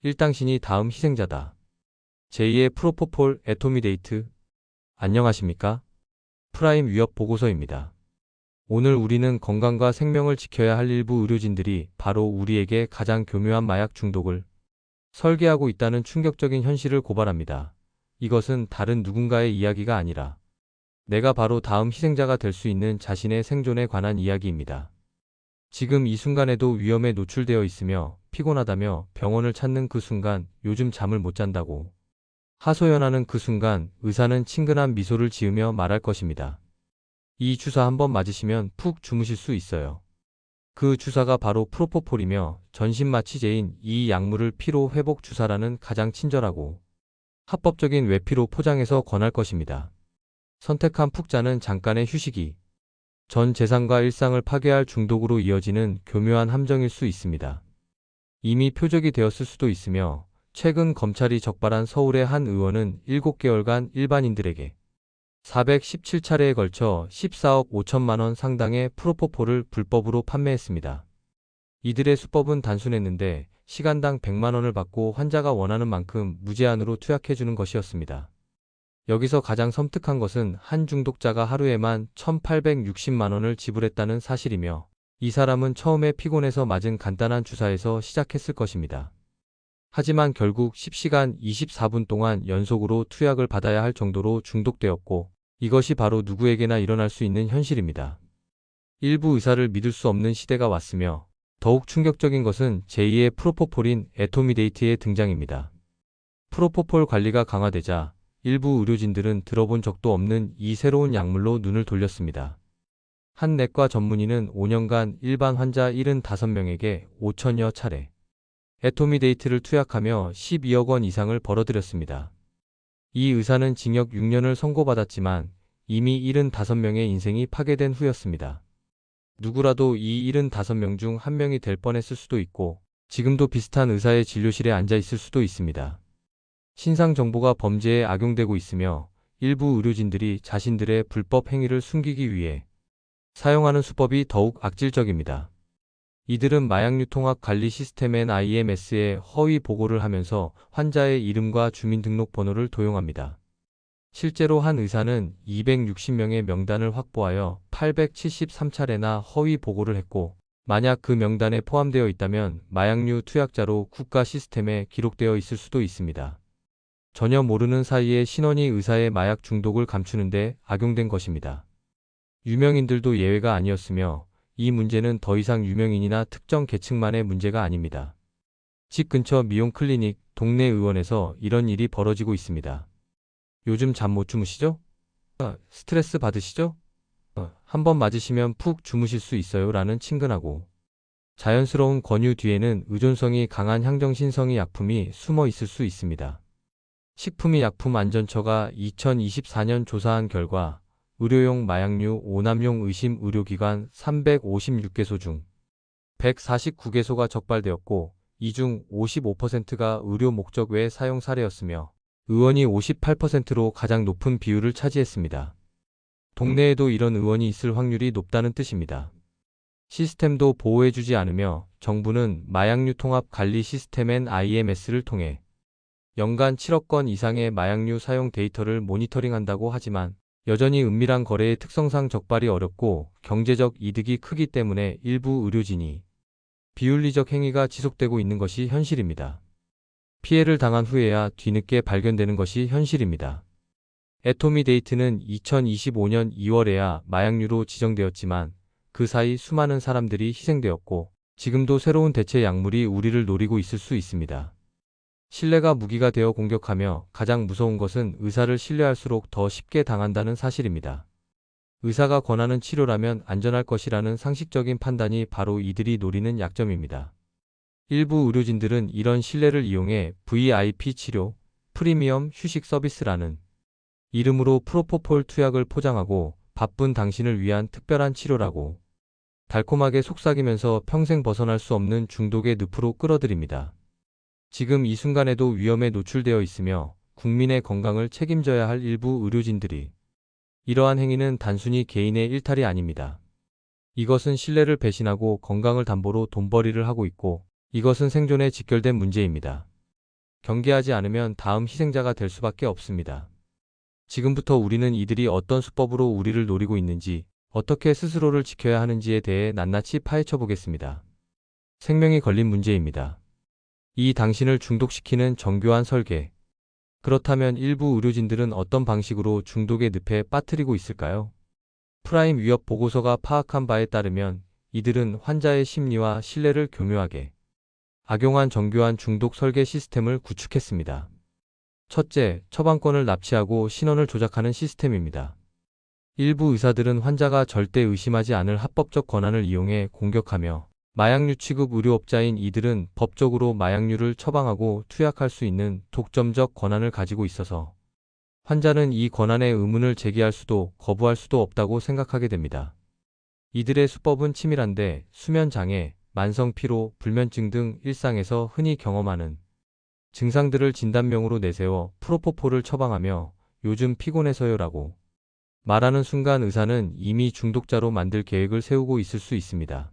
일당신이 다음 희생자다. 제2의 프로포폴 애토미데이트. 안녕하십니까? 프라임 위협 보고서입니다. 오늘 우리는 건강과 생명을 지켜야 할 일부 의료진들이 바로 우리에게 가장 교묘한 마약 중독을 설계하고 있다는 충격적인 현실을 고발합니다. 이것은 다른 누군가의 이야기가 아니라 내가 바로 다음 희생자가 될 수 있는 자신의 생존에 관한 이야기입니다. 지금 이 순간에도 위험에 노출되어 있으며 피곤하다며 병원을 찾는 그 순간, 요즘 잠을 못 잔다고 하소연하는 그 순간 의사는 친근한 미소를 지으며 말할 것입니다. 이 주사 한번 맞으시면 푹 주무실 수 있어요. 그 주사가 바로 프로포폴이며 전신마취제인 이 약물을 피로 회복 주사라는 가장 친절하고 합법적인 외피로 포장해서 권할 것입니다. 선택한 푹 자는 잠깐의 휴식이 전 재산과 일상을 파괴할 중독으로 이어지는 교묘한 함정일 수 있습니다. 이미 표적이 되었을 수도 있으며 최근 검찰이 적발한 서울의 한 의원은 7개월간 일반인들에게 417차례에 걸쳐 14억 5천만 원 상당의 프로포폴을 불법으로 판매했습니다. 이들의 수법은 단순했는데 시간당 100만 원을 받고 환자가 원하는 만큼 무제한으로 투약해주는 것이었습니다. 여기서 가장 섬뜩한 것은 한 중독자가 하루에만 1,860만 원을 지불했다는 사실이며 이 사람은 처음에 피곤해서 맞은 간단한 주사에서 시작했을 것입니다. 하지만 결국 10시간 24분 동안 연속으로 투약을 받아야 할 정도로 중독되었고 이것이 바로 누구에게나 일어날 수 있는 현실입니다. 일부 의사를 믿을 수 없는 시대가 왔으며 더욱 충격적인 것은 제2의 프로포폴인 애토미데이트의 등장입니다. 프로포폴 관리가 강화되자 일부 의료진들은 들어본 적도 없는 이 새로운 약물로 눈을 돌렸습니다. 한 내과 전문의는 5년간 일반 환자 75명에게 5천여 차례 애토미데이트를 투약하며 12억 원 이상을 벌어들였습니다. 이 의사는 징역 6년을 선고받았지만 이미 75명의 인생이 파괴된 후였습니다. 누구라도 이 75명 중 한 명이 될 뻔했을 수도 있고 지금도 비슷한 의사의 진료실에 앉아 있을 수도 있습니다. 신상 정보가 범죄에 악용되고 있으며 일부 의료진들이 자신들의 불법 행위를 숨기기 위해 사용하는 수법이 더욱 악질적입니다. 이들은 마약유통학 관리 시스템 NIMS에 허위 보고를 하면서 환자의 이름과 주민등록번호를 도용합니다. 실제로 한 의사는 260명의 명단을 확보하여 873차례나 허위 보고를 했고 만약 그 명단에 포함되어 있다면 마약류 투약자로 국가 시스템에 기록되어 있을 수도 있습니다. 전혀 모르는 사이에 신원이 의사의 마약 중독을 감추는 데 악용된 것입니다. 유명인들도 예외가 아니었으며 이 문제는 더 이상 유명인이나 특정 계층만의 문제가 아닙니다. 집 근처 미용 클리닉, 동네 의원에서 이런 일이 벌어지고 있습니다. 요즘 잠 못 주무시죠? 스트레스 받으시죠? 한번 맞으시면 푹 주무실 수 있어요 라는 친근하고 자연스러운 권유 뒤에는 의존성이 강한 향정신성의 약품이 숨어 있을 수 있습니다. 식품의약품안전처가 2024년 조사한 결과 의료용 마약류 오남용 의심 의료기관 356개소 중 149개소가 적발되었고 이 중 55%가 의료 목적 외 사용 사례였으며 의원이 58%로 가장 높은 비율을 차지했습니다. 동네에도 이런 의원이 있을 확률이 높다는 뜻입니다. 시스템도 보호해주지 않으며 정부는 마약류 통합 관리 시스템 NIMS를 통해 연간 7억 건 이상의 마약류 사용 데이터를 모니터링한다고 하지만 여전히 은밀한 거래의 특성상 적발이 어렵고 경제적 이득이 크기 때문에 일부 의료진이 비윤리적 행위가 지속되고 있는 것이 현실입니다. 피해를 당한 후에야 뒤늦게 발견되는 것이 현실입니다. 애토미데이트는 2025년 2월에야 마약류로 지정되었지만 그 사이 수많은 사람들이 희생되었고 지금도 새로운 대체 약물이 우리를 노리고 있을 수 있습니다. 신뢰가 무기가 되어 공격하며 가장 무서운 것은 의사를 신뢰할수록 더 쉽게 당한다는 사실입니다. 의사가 권하는 치료라면 안전할 것이라는 상식적인 판단이 바로 이들이 노리는 약점입니다. 일부 의료진들은 이런 신뢰를 이용해 VIP 치료, 프리미엄 휴식 서비스라는 이름으로 프로포폴 투약을 포장하고 바쁜 당신을 위한 특별한 치료라고 달콤하게 속삭이면서 평생 벗어날 수 없는 중독의 늪으로 끌어들입니다. 지금 이 순간에도 위험에 노출되어 있으며 국민의 건강을 책임져야 할 일부 의료진들이 이러한 행위는 단순히 개인의 일탈이 아닙니다. 이것은 신뢰를 배신하고 건강을 담보로 돈벌이를 하고 있고 이것은 생존에 직결된 문제입니다. 경계하지 않으면 다음 희생자가 될 수밖에 없습니다. 지금부터 우리는 이들이 어떤 수법으로 우리를 노리고 있는지, 어떻게 스스로를 지켜야 하는지에 대해 낱낱이 파헤쳐 보겠습니다. 생명이 걸린 문제입니다. 이 당신을 중독시키는 정교한 설계. 그렇다면 일부 의료진들은 어떤 방식으로 중독의 늪에 빠뜨리고 있을까요? 프라임 위협 보고서가 파악한 바에 따르면 이들은 환자의 심리와 신뢰를 교묘하게 악용한 정교한 중독 설계 시스템을 구축했습니다. 첫째, 처방권을 납치하고 신원을 조작하는 시스템입니다. 일부 의사들은 환자가 절대 의심하지 않을 합법적 권한을 이용해 공격하며 마약류 취급 의료업자인 이들은 법적으로 마약류를 처방하고 투약할 수 있는 독점적 권한을 가지고 있어서 환자는 이 권한에 의문을 제기할 수도 거부할 수도 없다고 생각하게 됩니다. 이들의 수법은 치밀한데 수면 장애, 만성 피로, 불면증 등 일상에서 흔히 경험하는 증상들을 진단명으로 내세워 프로포폴을 처방하며 요즘 피곤해서요라고 말하는 순간 의사는 이미 중독자로 만들 계획을 세우고 있을 수 있습니다.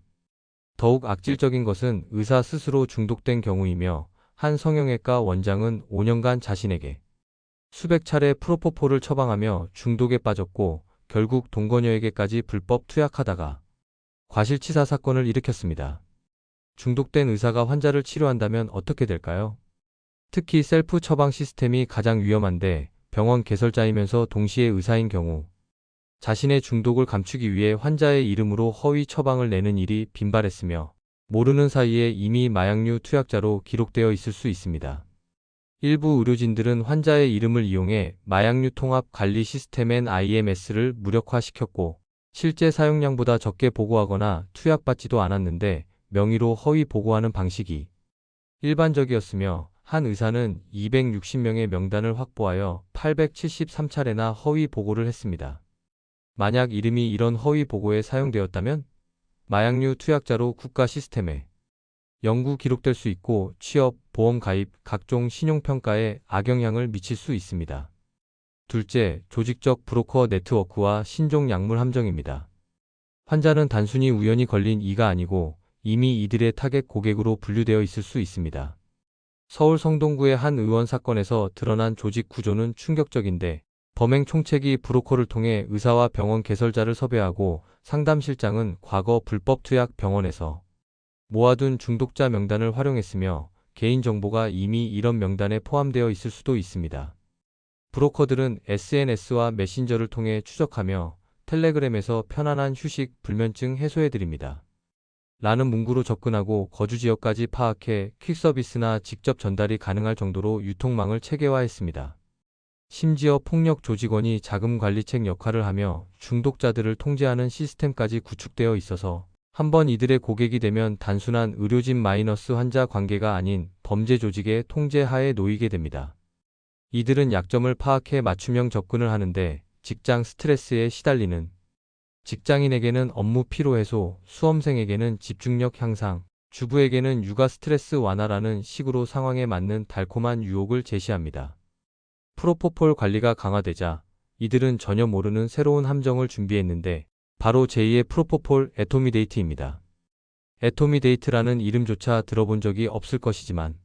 더욱 악질적인 것은 의사 스스로 중독된 경우이며 한 성형외과 원장은 5년간 자신에게 수백 차례 프로포폴을 처방하며 중독에 빠졌고 결국 동거녀에게까지 불법 투약하다가 과실치사 사건을 일으켰습니다. 중독된 의사가 환자를 치료한다면 어떻게 될까요? 특히 셀프 처방 시스템이 가장 위험한데 병원 개설자이면서 동시에 의사인 경우 자신의 중독을 감추기 위해 환자의 이름으로 허위 처방을 내는 일이 빈발했으며 모르는 사이에 이미 마약류 투약자로 기록되어 있을 수 있습니다. 일부 의료진들은 환자의 이름을 이용해 마약류 통합 관리 시스템 NIMS를 무력화시켰고 실제 사용량보다 적게 보고하거나 투약받지도 않았는데 명의로 허위 보고하는 방식이 일반적이었으며 한 의사는 260명의 명단을 확보하여 873차례나 허위 보고를 했습니다. 만약 이름이 이런 허위 보고에 사용되었다면 마약류 투약자로 국가 시스템에 영구 기록될 수 있고 취업, 보험 가입, 각종 신용평가에 악영향을 미칠 수 있습니다. 둘째, 조직적 브로커 네트워크와 신종 약물 함정입니다. 환자는 단순히 우연히 걸린 이가 아니고 이미 이들의 타겟 고객으로 분류되어 있을 수 있습니다. 서울 성동구의 한 의원 사건에서 드러난 조직 구조는 충격적인데 범행 총책이 브로커를 통해 의사와 병원 개설자를 섭외하고 상담실장은 과거 불법 투약 병원에서 모아둔 중독자 명단을 활용했으며 개인정보가 이미 이런 명단에 포함되어 있을 수도 있습니다. 브로커들은 SNS와 메신저를 통해 추적하며 텔레그램에서 편안한 휴식, 불면증 해소해드립니다. 라는 문구로 접근하고 거주 지역까지 파악해 퀵서비스나 직접 전달이 가능할 정도로 유통망을 체계화했습니다. 심지어 폭력 조직원이 자금 관리책 역할을 하며 중독자들을 통제하는 시스템까지 구축되어 있어서 한번 이들의 고객이 되면 단순한 의료진 마이너스 환자 관계가 아닌 범죄 조직의 통제하에 놓이게 됩니다. 이들은 약점을 파악해 맞춤형 접근을 하는데 직장 스트레스에 시달리는 직장인에게는 업무 피로 해소, 수험생에게는 집중력 향상, 주부에게는 육아 스트레스 완화라는 식으로 상황에 맞는 달콤한 유혹을 제시합니다. 프로포폴 관리가 강화되자 이들은 전혀 모르는 새로운 함정을 준비했는데 바로 제2의 프로포폴 애토미데이트입니다. 애토미데이트라는 이름조차 들어본 적이 없을 것이지만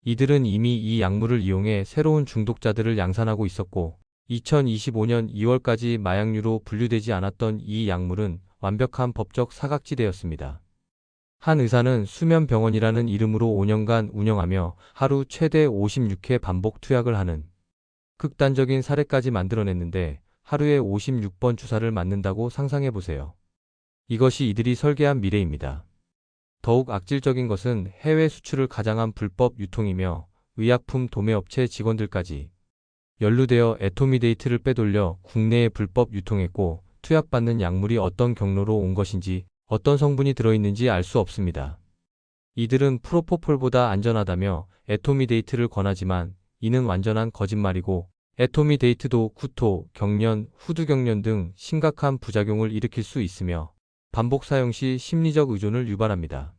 이들은 이미 이 약물을 이용해 새로운 중독자들을 양산하고 있었고 2025년 2월까지 마약류로 분류되지 않았던 이 약물은 완벽한 법적 사각지대였습니다. 한 의사는 수면병원이라는 이름으로 5년간 운영하며 하루 최대 56회 반복 투약을 하는 극단적인 사례까지 만들어냈는데 하루에 56번 주사를 맞는다고 상상해보세요. 이것이 이들이 설계한 미래입니다. 더욱 악질적인 것은 해외 수출을 가장한 불법 유통이며 의약품 도매업체 직원들까지 연루되어 애토미데이트를 빼돌려 국내에 불법 유통했고 투약받는 약물이 어떤 경로로 온 것인지 어떤 성분이 들어있는지 알 수 없습니다. 이들은 프로포폴보다 안전하다며 애토미데이트를 권하지만 이는 완전한 거짓말이고 애토미데이트도 구토, 경련, 후두경련 등 심각한 부작용을 일으킬 수 있으며 반복 사용 시 심리적 의존을 유발합니다.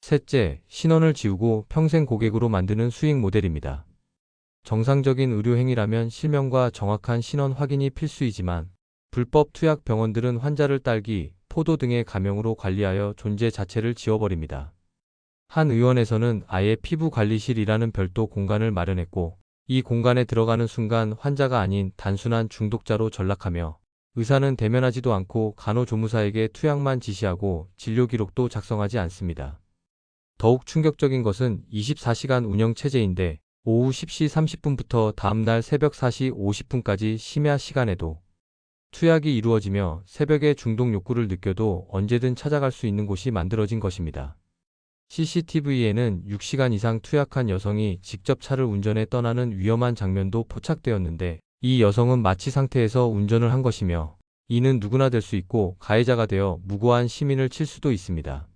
셋째, 신원을 지우고 평생 고객으로 만드는 수익 모델입니다. 정상적인 의료 행위라면 실명과 정확한 신원 확인이 필수이지만 불법 투약 병원들은 환자를 딸기, 포도 등의 가명으로 관리하여 존재 자체를 지워버립니다. 한 의원에서는 아예 피부관리실이라는 별도 공간을 마련했고, 이 공간에 들어가는 순간 환자가 아닌 단순한 중독자로 전락하며 의사는 대면하지도 않고 간호조무사에게 투약만 지시하고 진료 기록도 작성하지 않습니다. 더욱 충격적인 것은 24시간 운영 체제인데 오후 10시 30분부터 다음날 새벽 4시 50분까지 심야 시간에도 투약이 이루어지며 새벽에 중독 욕구를 느껴도 언제든 찾아갈 수 있는 곳이 만들어진 것입니다. CCTV에는 6시간 이상 투약한 여성이 직접 차를 운전해 떠나는 위험한 장면도 포착되었는데 이 여성은 마취 상태에서 운전을 한 것이며 이는 누구나 될 수 있고 가해자가 되어 무고한 시민을 칠 수도 있습니다.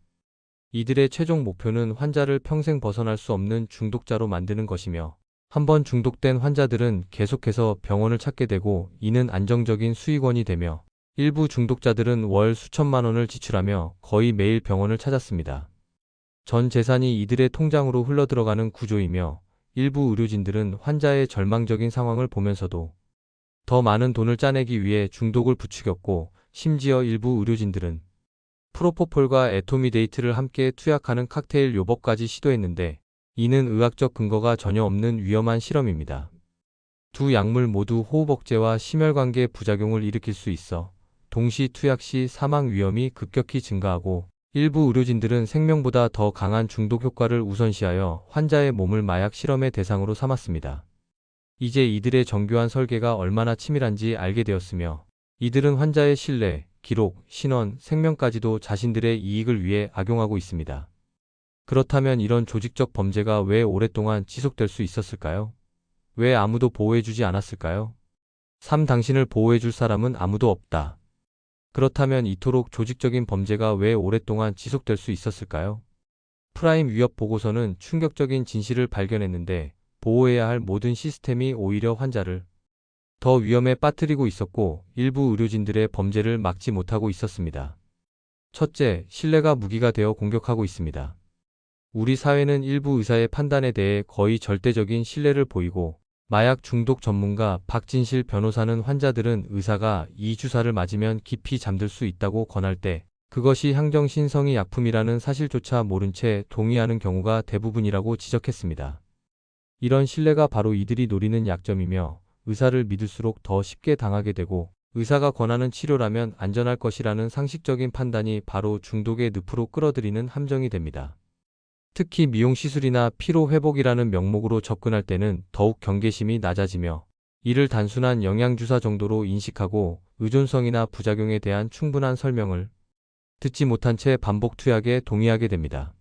이들의 최종 목표는 환자를 평생 벗어날 수 없는 중독자로 만드는 것이며 한번 중독된 환자들은 계속해서 병원을 찾게 되고 이는 안정적인 수익원이 되며 일부 중독자들은 월 수천만 원을 지출하며 거의 매일 병원을 찾았습니다. 전 재산이 이들의 통장으로 흘러들어가는 구조이며 일부 의료진들은 환자의 절망적인 상황을 보면서도 더 많은 돈을 짜내기 위해 중독을 부추겼고 심지어 일부 의료진들은 프로포폴과 에토미데이트를 함께 투약하는 칵테일 요법까지 시도했는데 이는 의학적 근거가 전혀 없는 위험한 실험입니다. 두 약물 모두 호흡억제와 심혈관계 부작용을 일으킬 수 있어 동시 투약 시 사망 위험이 급격히 증가하고 일부 의료진들은 생명보다 더 강한 중독 효과를 우선시하여 환자의 몸을 마약 실험의 대상으로 삼았습니다. 이제 이들의 정교한 설계가 얼마나 치밀한지 알게 되었으며 이들은 환자의 신뢰, 기록, 신원, 생명까지도 자신들의 이익을 위해 악용하고 있습니다. 그렇다면 이런 조직적 범죄가 왜 오랫동안 지속될 수 있었을까요? 왜 아무도 보호해주지 않았을까요? 3. 당신을 보호해줄 사람은 아무도 없다. 그렇다면 이토록 조직적인 범죄가 왜 오랫동안 지속될 수 있었을까요? 프라임 위협 보고서는 충격적인 진실을 발견했는데 보호해야 할 모든 시스템이 오히려 환자를 더 위험에 빠뜨리고 있었고 일부 의료진들의 범죄를 막지 못하고 있었습니다. 첫째, 신뢰가 무기가 되어 공격하고 있습니다. 우리 사회는 일부 의사의 판단에 대해 거의 절대적인 신뢰를 보이고 마약 중독 전문가 박진실 변호사는 환자들은 의사가 이 주사를 맞으면 깊이 잠들 수 있다고 권할 때 그것이 향정신성이 약품이라는 사실조차 모른 채 동의하는 경우가 대부분이라고 지적했습니다. 이런 신뢰가 바로 이들이 노리는 약점이며 의사를 믿을수록 더 쉽게 당하게 되고 의사가 권하는 치료라면 안전할 것이라는 상식적인 판단이 바로 중독의 늪으로 끌어들이는 함정이 됩니다. 특히 미용시술이나 피로회복이라는 명목으로 접근할 때는 더욱 경계심이 낮아지며 이를 단순한 영양주사 정도로 인식하고 의존성이나 부작용에 대한 충분한 설명을 듣지 못한 채 반복 투약에 동의하게 됩니다.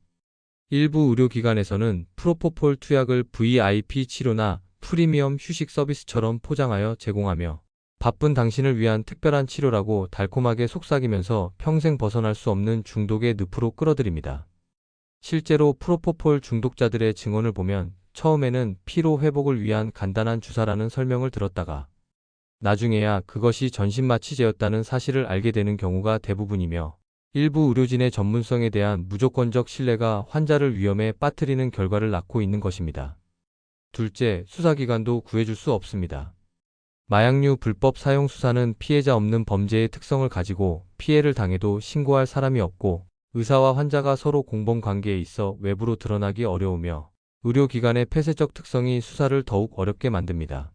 일부 의료기관에서는 프로포폴 투약을 VIP 치료나 프리미엄 휴식 서비스처럼 포장하여 제공하며 바쁜 당신을 위한 특별한 치료라고 달콤하게 속삭이면서 평생 벗어날 수 없는 중독의 늪으로 끌어들입니다. 실제로 프로포폴 중독자들의 증언을 보면 처음에는 피로 회복을 위한 간단한 주사라는 설명을 들었다가 나중에야 그것이 전신마취제였다는 사실을 알게 되는 경우가 대부분이며 일부 의료진의 전문성에 대한 무조건적 신뢰가 환자를 위험에 빠뜨리는 결과를 낳고 있는 것입니다. 둘째, 수사기관도 구해줄 수 없습니다. 마약류 불법 사용 수사는 피해자 없는 범죄의 특성을 가지고 피해를 당해도 신고할 사람이 없고 의사와 환자가 서로 공범 관계에 있어 외부로 드러나기 어려우며 의료기관의 폐쇄적 특성이 수사를 더욱 어렵게 만듭니다.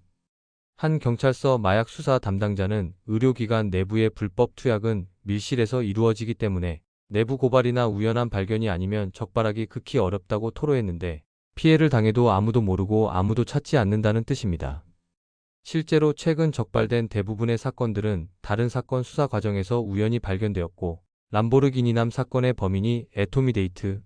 한 경찰서 마약 수사 담당자는 의료기관 내부의 불법 투약은 밀실에서 이루어지기 때문에 내부 고발이나 우연한 발견이 아니면 적발하기 극히 어렵다고 토로했는데 피해를 당해도 아무도 모르고 아무도 찾지 않는다는 뜻입니다. 실제로 최근 적발된 대부분의 사건들은 다른 사건 수사 과정에서 우연히 발견되었고 람보르기니남 사건의 범인이 에토미데이트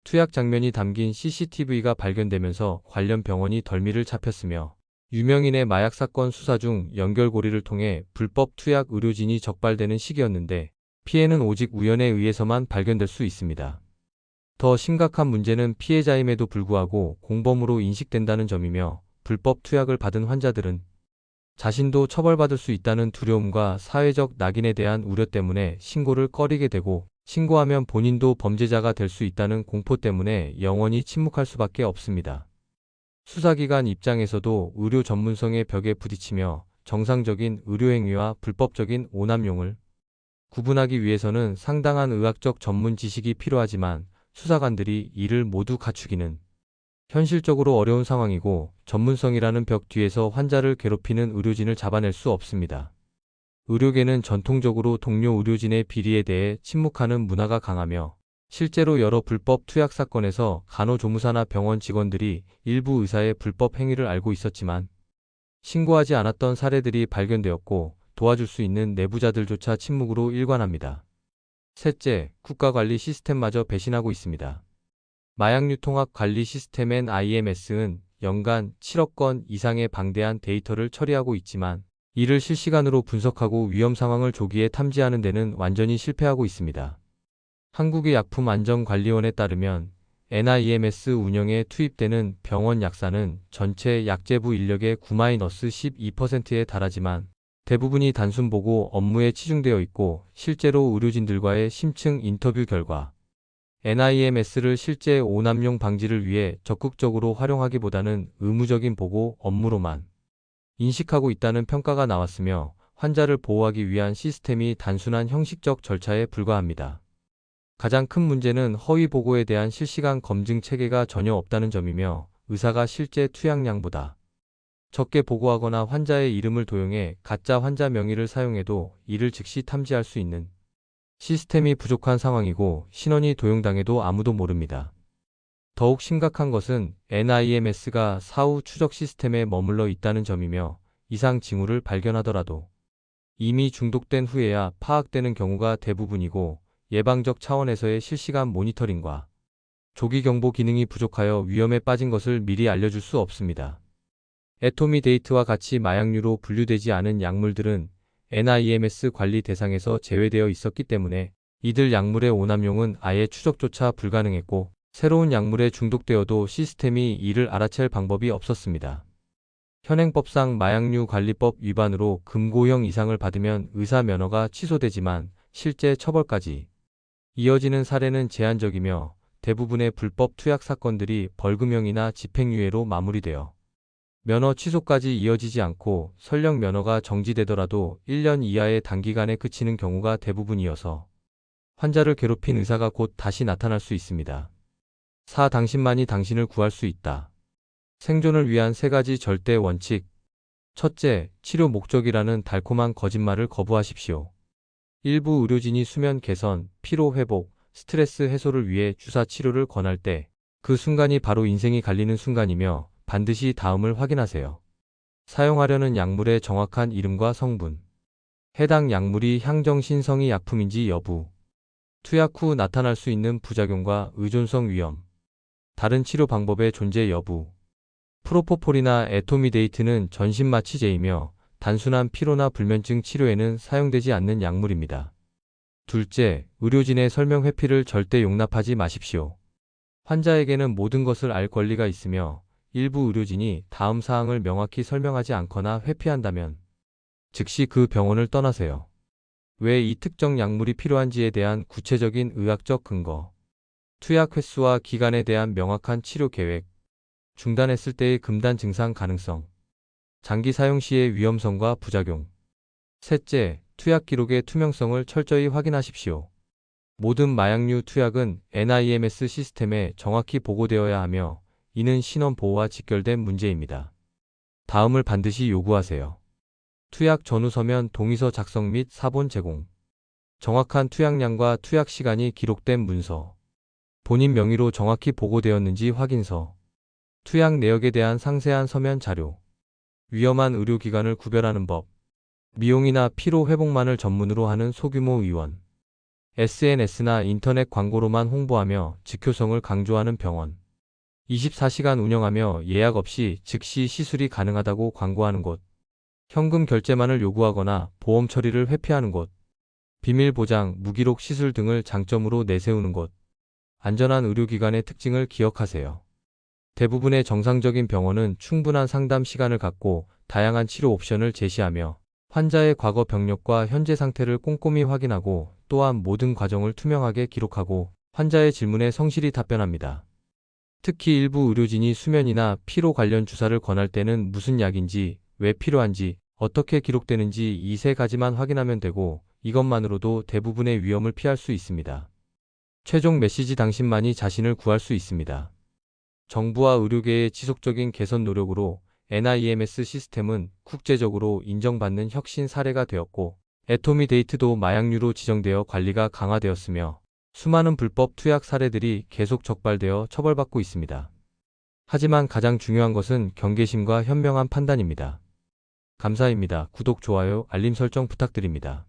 투약 장면이 담긴 CCTV가 발견되면서 관련 병원이 덜미를 잡혔으며 유명인의 마약 사건 수사 중 연결고리를 통해 불법 투약 의료진이 적발되는 시기였는데 피해는 오직 우연에 의해서만 발견될 수 있습니다. 더 심각한 문제는 피해자임에도 불구하고 공범으로 인식된다는 점이며 불법 투약을 받은 환자들은 자신도 처벌받을 수 있다는 두려움과 사회적 낙인에 대한 우려 때문에 신고를 꺼리게 되고 신고하면 본인도 범죄자가 될 수 있다는 공포 때문에 영원히 침묵할 수밖에 없습니다. 수사기관 입장에서도 의료 전문성의 벽에 부딪히며 정상적인 의료행위와 불법적인 오남용을 구분하기 위해서는 상당한 의학적 전문 지식이 필요하지만 수사관들이 이를 모두 갖추기는 현실적으로 어려운 상황이고 전문성이라는 벽 뒤에서 환자를 괴롭히는 의료진을 잡아낼 수 없습니다. 의료계는 전통적으로 동료 의료진의 비리에 대해 침묵하는 문화가 강하며 실제로 여러 불법 투약 사건에서 간호조무사나 병원 직원들이 일부 의사의 불법 행위를 알고 있었지만 신고하지 않았던 사례들이 발견되었고 도와줄 수 있는 내부자들조차 침묵으로 일관합니다. 셋째, 국가관리 시스템마저 배신하고 있습니다. 마약유통학 관리 시스템 NIMS는 연간 7억 건 이상의 방대한 데이터를 처리하고 있지만 이를 실시간으로 분석하고 위험 상황을 조기에 탐지하는 데는 완전히 실패하고 있습니다. 한국의 약품안전관리원에 따르면 NIMS 운영에 투입되는 병원 약사는 전체 약제부 인력의 9-12%에 달하지만 대부분이 단순 보고 업무에 치중되어 있고 실제로 의료진들과의 심층 인터뷰 결과 NIMS를 실제 오남용 방지를 위해 적극적으로 활용하기보다는 의무적인 보고 업무로만 인식하고 있다는 평가가 나왔으며 환자를 보호하기 위한 시스템이 단순한 형식적 절차에 불과합니다. 가장 큰 문제는 허위 보고에 대한 실시간 검증 체계가 전혀 없다는 점이며 의사가 실제 투약량보다 적게 보고하거나 환자의 이름을 도용해 가짜 환자 명의를 사용해도 이를 즉시 탐지할 수 있는 시스템이 부족한 상황이고 신원이 도용당해도 아무도 모릅니다. 더욱 심각한 것은 NIMS가 사후 추적 시스템에 머물러 있다는 점이며 이상 징후를 발견하더라도 이미 중독된 후에야 파악되는 경우가 대부분이고 예방적 차원에서의 실시간 모니터링과 조기 경보 기능이 부족하여 위험에 빠진 것을 미리 알려줄 수 없습니다. 애토미데이트와 같이 마약류로 분류되지 않은 약물들은 NIMS 관리 대상에서 제외되어 있었기 때문에 이들 약물의 오남용은 아예 추적조차 불가능했고 새로운 약물에 중독되어도 시스템이 이를 알아챌 방법이 없었습니다. 현행법상 마약류 관리법 위반으로 금고형 이상을 받으면 의사 면허가 취소되지만 실제 처벌까지 이어지는 사례는 제한적이며 대부분의 불법 투약 사건들이 벌금형이나 집행유예로 마무리되어 면허 취소까지 이어지지 않고 설령 면허가 정지되더라도 1년 이하의 단기간에 그치는 경우가 대부분이어서 환자를 괴롭힌 의사가 곧 다시 나타날 수 있습니다. 당신만이 당신을 구할 수 있다. 생존을 위한 3가지 절대 원칙. 첫째, 치료 목적이라는 달콤한 거짓말을 거부하십시오. 일부 의료진이 수면 개선, 피로 회복, 스트레스 해소를 위해 주사 치료를 권할 때 그 순간이 바로 인생이 갈리는 순간이며 반드시 다음을 확인하세요. 사용하려는 약물의 정확한 이름과 성분, 해당 약물이 향정신성의 약품인지 여부, 투약 후 나타날 수 있는 부작용과 의존성 위험, 다른 치료 방법의 존재 여부. 프로포폴이나 애토미데이트는 전신마취제이며 단순한 피로나 불면증 치료에는 사용되지 않는 약물입니다. 둘째, 의료진의 설명 회피를 절대 용납하지 마십시오. 환자에게는 모든 것을 알 권리가 있으며 일부 의료진이 다음 사항을 명확히 설명하지 않거나 회피한다면 즉시 그 병원을 떠나세요. 왜 이 특정 약물이 필요한지에 대한 구체적인 의학적 근거, 투약 횟수와 기간에 대한 명확한 치료 계획, 중단했을 때의 금단 증상 가능성, 장기 사용 시의 위험성과 부작용. 셋째, 투약 기록의 투명성을 철저히 확인하십시오. 모든 마약류 투약은 NIMS 시스템에 정확히 보고되어야 하며 이는 신원 보호와 직결된 문제입니다. 다음을 반드시 요구하세요. 투약 전후 서면 동의서 작성 및 사본 제공. 정확한 투약량과 투약 시간이 기록된 문서. 본인 명의로 정확히 보고되었는지 확인서. 투약 내역에 대한 상세한 서면 자료. 위험한 의료기관을 구별하는 법. 미용이나 피로 회복만을 전문으로 하는 소규모 의원. SNS나 인터넷 광고로만 홍보하며 직효성을 강조하는 병원. 24시간 운영하며 예약 없이 즉시 시술이 가능하다고 광고하는 곳. 현금 결제만을 요구하거나 보험 처리를 회피하는 곳. 비밀 보장, 무기록 시술 등을 장점으로 내세우는 곳. 안전한 의료기관의 특징을 기억하세요. 대부분의 정상적인 병원은 충분한 상담 시간을 갖고 다양한 치료 옵션을 제시하며 환자의 과거 병력과 현재 상태를 꼼꼼히 확인하고 또한 모든 과정을 투명하게 기록하고 환자의 질문에 성실히 답변합니다. 특히 일부 의료진이 수면이나 피로 관련 주사를 권할 때는 무슨 약인지, 왜 필요한지, 어떻게 기록되는지 이 3가지만 확인하면 되고 이것만으로도 대부분의 위험을 피할 수 있습니다. 최종 메시지 당신만이 자신을 구할 수 있습니다. 정부와 의료계의 지속적인 개선 노력으로 NIMS 시스템은 국제적으로 인정받는 혁신 사례가 되었고, 애토미 데이트도 마약류로 지정되어 관리가 강화되었으며, 수많은 불법 투약 사례들이 계속 적발되어 처벌받고 있습니다. 하지만 가장 중요한 것은 경계심과 현명한 판단입니다. 감사합니다. 구독, 좋아요, 알림 설정 부탁드립니다.